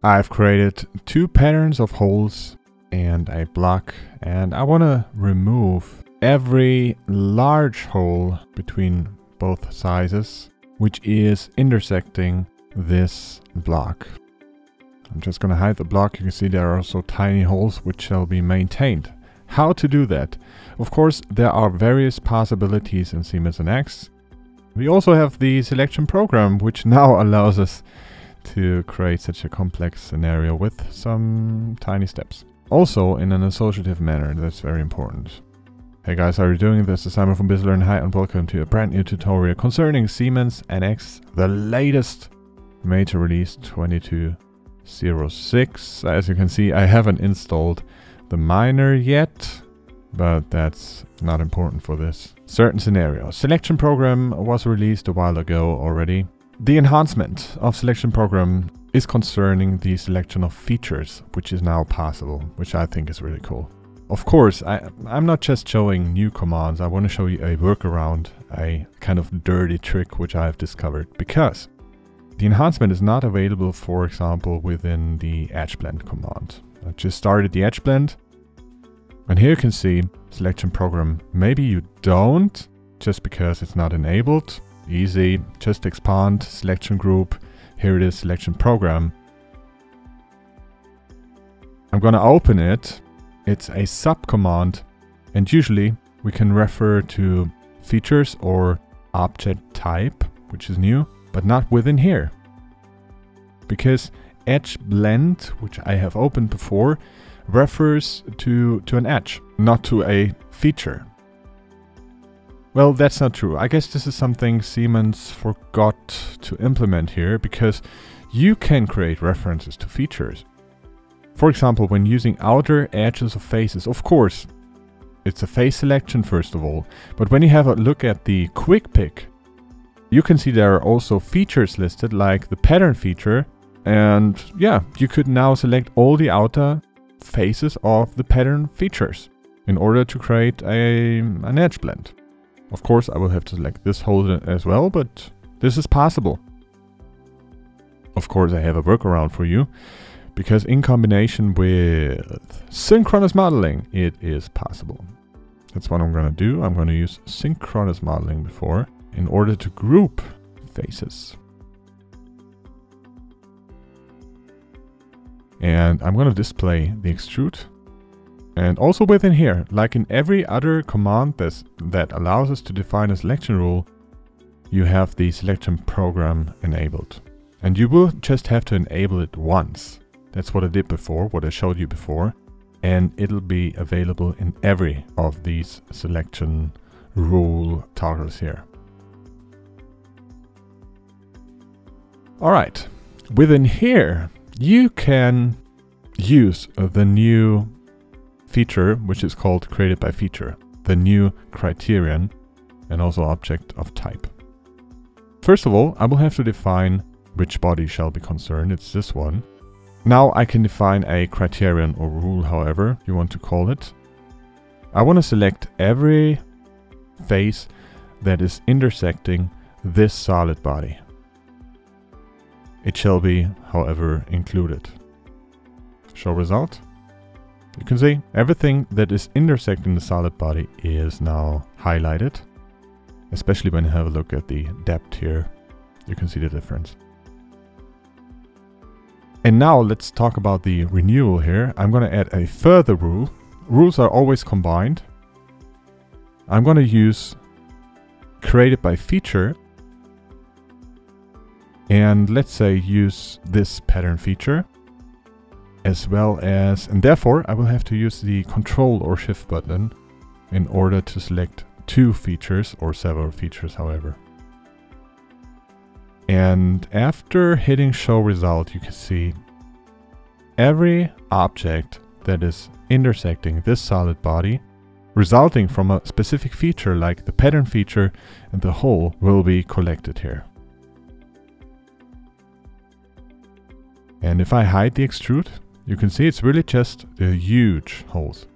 I've created 2 patterns of holes and a block, and I want to remove every large hole between both sizes, which is intersecting this block. I'm just going to hide the block. You can see there are also tiny holes which shall be maintained. How to do that? Of course, there are various possibilities in Siemens NX. We also have the selection program, which now allows us to create such a complex scenario with some tiny steps. Also in an associative manner, that's very important. Hey guys, how are you doing? This is Simon from Bizlearn. Hi and welcome to a brand new tutorial concerning Siemens NX, the latest major release 22.06. As you can see, I haven't installed the miner yet, but that's not important for this certain scenario. Selection program was released a while ago already. The enhancement of selection program is concerning the selection of features, which is now possible, which I think is really cool. Of course, I'm not just showing new commands. I want to show you a workaround, a kind of dirty trick which I've discovered, because the enhancement is not available, for example, within the edge blend command. I just started the edge blend, and here you can see selection program. Maybe you don't, just because it's not enabled. Easy, just expand selection group. Here it is, selection program. I'm gonna open it. It's a sub command, and usually we can refer to features or object type, which is new, but not within here. Because edge blend, which I have opened before, refers to an edge, not to a feature. Well, that's not true. I guess this is something Siemens forgot to implement here, because you can create references to features. For example, when using outer edges of faces, of course, it's a face selection first of all, but when you have a look at the quick pick, you can see there are also features listed, like the pattern feature, and yeah, you could now select all the outer faces of the pattern features in order to create an edge blend. Of course, I will have to select this hole as well, but this is possible. Of course, I have a workaround for you, because in combination with synchronous modeling, it is possible. That's what I'm going to do. I'm going to use synchronous modeling before in order to group faces. And I'm going to display the extrude. And also within here, like in every other command that allows us to define a selection rule, you have the selection program enabled. And you will just have to enable it once. That's what I did before, what I showed you before. And it'll be available in every of these selection rule toggles here. Alright, within here, you can use the new feature, which is called created by feature, the new criterion, and also object of type. First of all, I will have to define which body shall be concerned. It's this one. Now I can define a criterion or rule, however you want to call it. I want to select every face that is intersecting this solid body. It shall be, however, included. Show result. You can see everything that is intersecting the solid body is now highlighted. Especially when you have a look at the depth here, you can see the difference. And now let's talk about the renewal here. I'm going to add a further rule. Rules are always combined. I'm going to use created by feature. And let's say use this pattern feature. As well as, and therefore I will have to use the Control or Shift button in order to select 2 features or several features, however. And after hitting show result, you can see every object that is intersecting this solid body, resulting from a specific feature like the pattern feature and the hole, will be collected here. And if I hide the extrude, you can see it's really just the huge holes.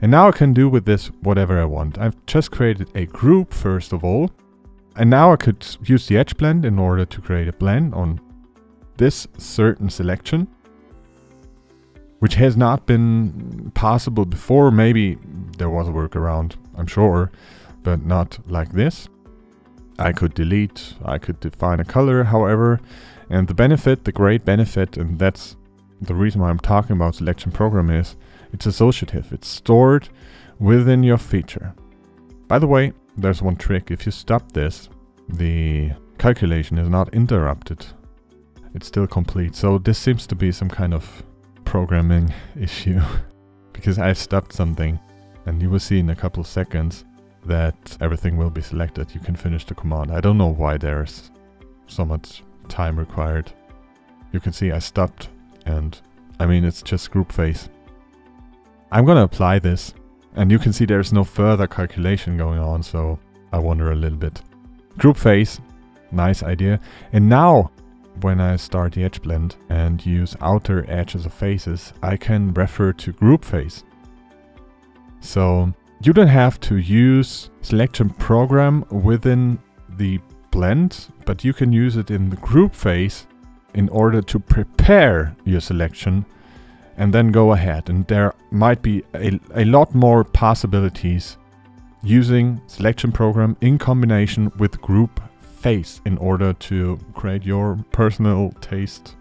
And now I can do with this whatever I want. I've just created a group first of all. And now I could use the edge blend in order to create a blend on this certain selection. which has not been possible before. Maybe there was a workaround, I'm sure, but not like this. I could delete, I could define a color, however, and the benefit, the great benefit, and that's the reason why I'm talking about selection program, is it's associative. It's stored within your feature. By the way, there's one trick. If you stop this, the calculation is not interrupted. It's still complete. So this seems to be some kind of programming issue because I stopped something, and you will see in a couple of seconds that everything will be selected. You can finish the command. I don't know why there's so much time required. You can see I stopped, and I mean, it's just group face. I'm gonna apply this, and you can see there's no further calculation going on, so I wonder a little bit. Group face, nice idea. And now, when I start the edge blend and use outer edges of faces, I can refer to group face. So you don't have to use selection program within the blend, but you can use it in the group face in order to prepare your selection and then go ahead. And there might be a lot more possibilities using selection program in combination with group face in order to create your personal taste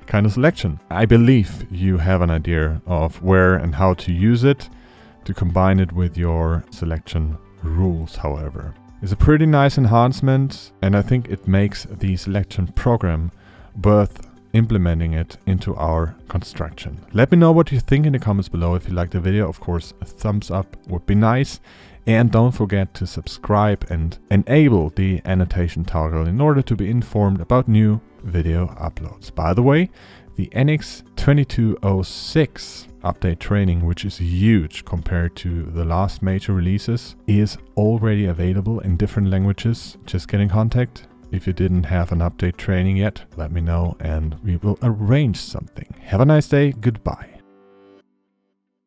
kind of selection. I believe you have an idea of where and how to use it to combine it with your selection rules, however. It's a pretty nice enhancement, and I think it makes the selection program worth implementing it into our construction. Let me know what you think in the comments below. If you liked the video, of course, a thumbs up would be nice. And don't forget to subscribe and enable the annotation toggle in order to be informed about new video uploads. By the way, the NX 2206 update training, which is huge compared to the last major releases, is already available in different languages. Just get in contact. If you didn't have an update training yet, let me know and we will arrange something. Have a nice day. Goodbye.